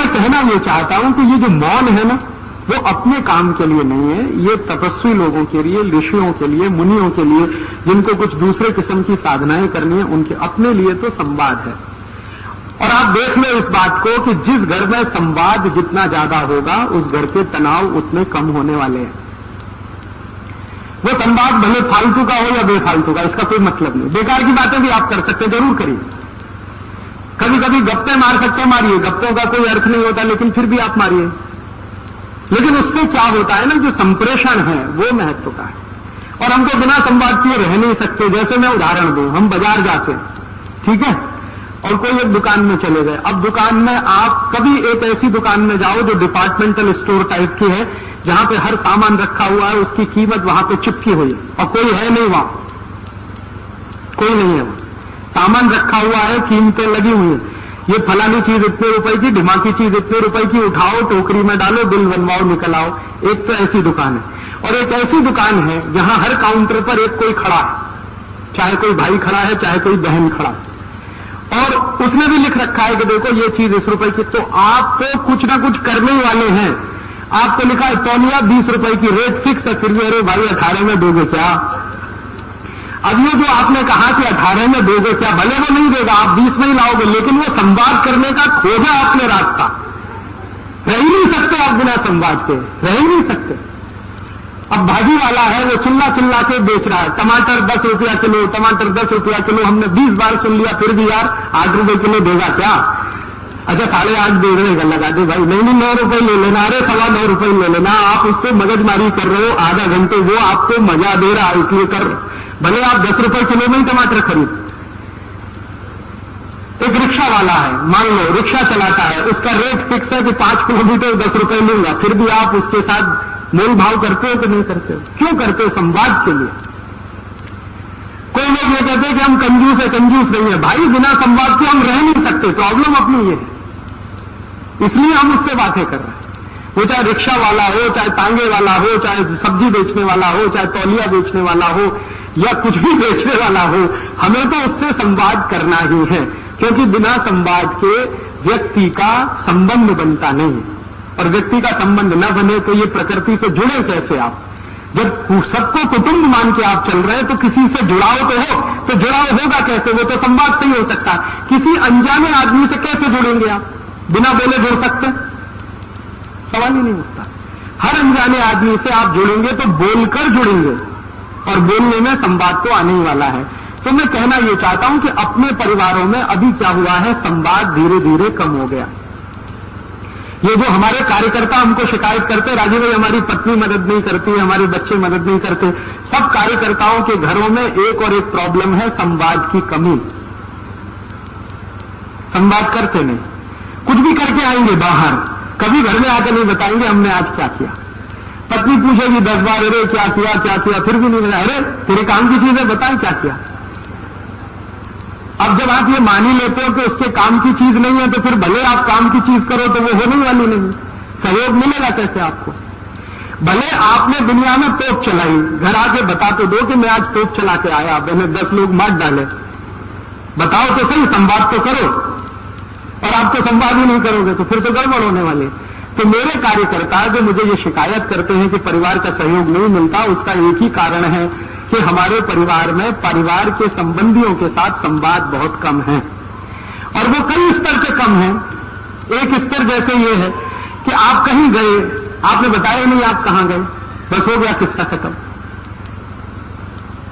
मैं कहना ये चाहता हूं कि ये जो मौन है ना, वो अपने काम के लिए नहीं है, ये तपस्वी लोगों के लिए, ऋषियों के लिए, मुनियों के लिए, जिनको कुछ दूसरे किस्म की साधनाएं करनी है, उनके अपने लिए तो संवाद है। और आप देख लो इस बात को कि जिस घर में संवाद जितना ज्यादा होगा, उस घर के तनाव उतने कम होने वाले हैं। वो संवाद भले फालतू का हो या बेफालतू का, इसका कोई मतलब नहीं। बेकार की बातें भी आप कर सकते हैं, जरूर करिए। कभी कभी गप्पे मार सकते हैं, मारिए, गप्पों का कोई अर्थ नहीं होता, लेकिन फिर भी आप मारिए। लेकिन उससे क्या होता है ना, जो संप्रेषण है वो महत्व का है। और हम तो बिना संवाद किए रह नहीं सकते। जैसे मैं उदाहरण दूं, हम बाजार जाते हैं, ठीक है, और कोई एक दुकान में चले गए। अब दुकान में आप कभी एक ऐसी दुकान में जाओ जो डिपार्टमेंटल स्टोर टाइप की है, जहां पे हर सामान रखा हुआ है, उसकी कीमत वहां पे चिपकी हुई है और कोई है नहीं वहां, कोई नहीं है वहां, सामान रखा हुआ है, कीमतें लगी हुई है, ये फलानी चीज इतने रुपए की, ढिमाकी चीज इतने रुपए की, उठाओ टोकरी में डालो, बिल बनवाओ, निकल आओ। एक तो ऐसी दुकान है। और एक ऐसी दुकान है जहां हर काउंटर पर एक कोई खड़ा है, चाहे कोई भाई खड़ा है, चाहे कोई बहन खड़ा है, और उसने भी लिख रखा है कि देखो ये चीज इस रुपए की। तो आप तो कुछ ना कुछ करने ही वाले हैं। आपको लिखा है तौलिया 20 रुपए की, रेट फिक्स है, फिर भी अरे भाई 18 में दोगे क्या? अब ये जो आपने कहा कि 18 में दोगे क्या, भले वो नहीं देगा, आप 20 में ही लाओगे, लेकिन वो संवाद करने का खोजा आपने रास्ता। रह ही नहीं सकते आप बिना संवाद के, रह ही नहीं सकते। अब भाजी वाला है, वो चिल्ला चिल्ला के बेच रहा है, टमाटर 10 रुपया किलो, टमाटर 10 रुपया किलो। हमने 20 बार सुन लिया, फिर भी यार 8 रुपए किलो देगा क्या? अच्छा 8.5 दे देगा, लगा दे भाई। नहीं 9 रुपए ले लेना, अरे 9.25 रुपए ले लेना। आप उससे मगजमारी कर रहे हो आधा घंटे, वो आपको मजा दे रहा है इसलिए कर। भले आप 10 रुपए किलो में ही टमाटर खरीद। एक रिक्शा वाला है, मान लो रिक्शा चलाता है, उसका रेट फिक्स है कि 5 किलोमीटर 10 रुपए लूंगा, फिर भी आप उसके साथ मोल भाव करते हो कि नहीं करते हो? क्यों करते हो? संवाद के लिए। कोई लोग ये कहते हैं कि हम कंजूस है, कंजूस नहीं है। भाई बिना संवाद के हम रह नहीं सकते, प्रॉब्लम अपनी ये है, इसलिए हम उससे बातें कर रहे हैं। वो चाहे रिक्शा वाला हो, चाहे तांगे वाला हो, चाहे सब्जी बेचने वाला हो, चाहे तौलिया बेचने वाला हो, या कुछ भी बेचने वाला हो, हमें तो उससे संवाद करना ही है, क्योंकि बिना संवाद के व्यक्ति का संबंध बनता नहीं। और व्यक्ति का संबंध न बने तो ये प्रकृति से जुड़े कैसे आप? जब सबको कुटुंब मान के आप चल रहे हैं तो किसी से जुड़ाव तो हो, तो जुड़ाव होगा कैसे? वो तो संवाद से ही हो सकता है। किसी अनजाने आदमी से कैसे जुड़ेंगे आप? बिना बोले जुड़ सकते? सवाल ही नहीं उठता। हर अनजाने आदमी से आप जुड़ेंगे तो बोलकर जुड़ेंगे, और बोलने में संवाद तो आने ही वाला है। तो मैं कहना यह चाहता हूं कि अपने परिवारों में अभी क्या हुआ है, संवाद धीरे धीरे कम हो गया। ये जो हमारे कार्यकर्ता हमको शिकायत करते, राजीव भाई हमारी पत्नी मदद नहीं करती, हमारे बच्चे मदद नहीं करते, सब कार्यकर्ताओं के घरों में एक और एक प्रॉब्लम है, संवाद की कमी। संवाद करते नहीं, कुछ भी करके आएंगे बाहर, कभी घर में आकर नहीं बताएंगे हमने आज क्या किया। पत्नी पूछेगी 10 बार, अरे क्या किया, फिर भी नहीं बताया। अरे तेरे काम की चीज है, बताए क्या किया। अब जब आप ये मान ही लेते हो कि उसके काम की चीज नहीं है, तो फिर भले आप काम की चीज करो तो वो होने वाली नहीं, सहयोग मिलेगा कैसे आपको? भले आपने दुनिया में तोप चलाई, घर आके बता तो दो कि मैं आज तोप चला के आया, मैंने 10 लोग मार डाले, बताओ तो सही, संवाद तो करो। और आप तो संवाद ही नहीं करोगे तो फिर तो गड़बड़ होने वाली। तो मेरे कार्यकर्ता जो मुझे ये शिकायत करते हैं कि परिवार का सहयोग नहीं मिलता, उसका एक ही कारण है कि हमारे परिवार में परिवार के संबंधियों के साथ संवाद बहुत कम है, और वो कई स्तर के कम है। एक स्तर जैसे ये है कि आप कहीं गए, आपने बताया नहीं आप कहां गए, बस हो गया किस्सा खत्म।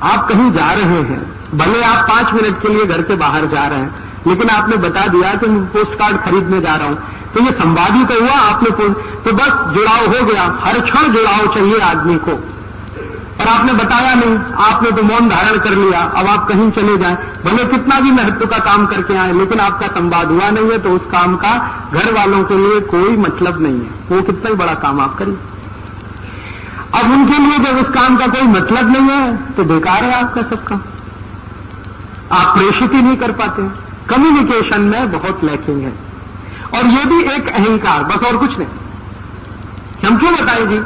आप कहीं जा रहे हैं, भले आप 5 मिनट के लिए घर के बाहर जा रहे हैं, लेकिन आपने बता दिया कि मैं पोस्ट कार्ड खरीदने जा रहा हूं, तो ये संवाद ही तो हुआ। आपने तो बस जुड़ाव हो गया। हर क्षण जुड़ाव चाहिए आदमी को, और आपने बताया नहीं, आपने तो मौन धारण कर लिया। अब आप कहीं चले जाएं, भले कितना भी महत्व का काम करके आए, लेकिन आपका संवाद हुआ नहीं है, तो उस काम का घर वालों के लिए कोई मतलब नहीं है, वो कितना ही बड़ा काम आप करिए। अब उनके लिए जब उस काम का कोई मतलब नहीं है तो बेकार है आपका सब काम, आप प्रेषित ही नहीं कर पाते। कम्युनिकेशन में बहुत लैकिंग है, और ये भी एक अहंकार, बस और कुछ नहीं। हम क्यों बताएं जी,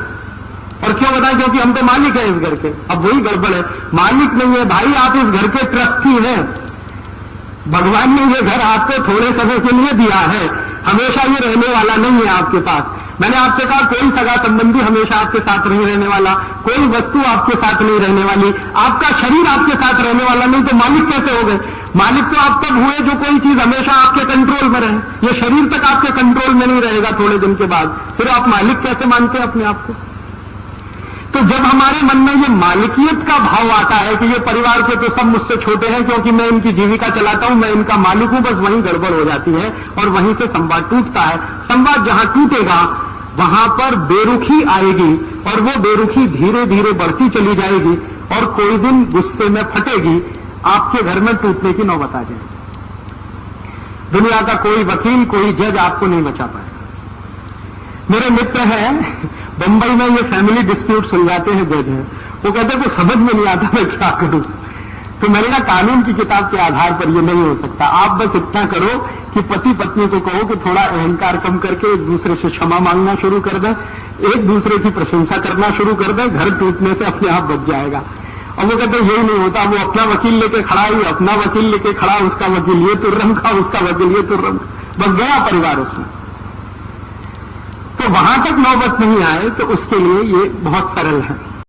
और क्यों बताएं? क्योंकि हम तो मालिक हैं इस घर के। अब वही गड़बड़ है, मालिक नहीं है भाई, आप इस घर के ट्रस्टी हैं। भगवान ने ये घर आपको थोड़े समय के लिए दिया है, हमेशा ये रहने वाला नहीं है आपके पास। मैंने आपसे कहा कोई सगा संबंधी हमेशा आपके साथ नहीं रहने वाला, कोई वस्तु आपके साथ नहीं रहने वाली, आपका शरीर आपके साथ रहने वाला नहीं, तो मालिक कैसे हो गए? मालिक तो आप तब हुए जो कोई चीज हमेशा आपके कंट्रोल में रहे। ये शरीर तक आपके कंट्रोल में नहीं रहेगा थोड़े दिन के बाद, फिर आप मालिक कैसे मानते हैं अपने आप को? तो जब हमारे मन में ये मालिकियत का भाव आता है कि ये परिवार के तो सब मुझसे छोटे हैं क्योंकि मैं इनकी जीविका चलाता हूं, मैं इनका मालिक हूं, बस वहीं गड़बड़ हो जाती है और वहीं से संवाद टूटता है। संवाद जहां टूटेगा वहां पर बेरुखी आएगी और वो बेरुखी धीरे धीरे बढ़ती चली जाएगी और कोई दिन गुस्से में फटेगी, आपके घर में टूटने की नौबत आ जाएगी। दुनिया का कोई वकील, कोई जज आपको नहीं बचा पाएगा। मेरे मित्र हैं बंबई में, ये फैमिली डिस्प्यूट सुलझाते हैं जज हैं, वो कहते हैं कुछ समझ में नहीं आता मैं क्या करूं। तो मैंने कहा कानून की किताब के आधार पर ये नहीं हो सकता। आप बस इतना करो कि पति पत्नी को कहो कि थोड़ा अहंकार कम करके एक दूसरे से क्षमा मांगना शुरू कर दें, एक दूसरे की प्रशंसा करना शुरू कर दें, घर टूटने से अपने आप बच जाएगा। और वो कहते यही नहीं होता, वो अपना वकील लेके खड़ा ही, अपना वकील लेके खड़ा, उसका वकील ये तुर्रम का, उसका वकील ये तुर्रम, बस गया परिवार उसमें। तो वहां तक नौबत नहीं आए तो उसके लिए ये बहुत सरल है।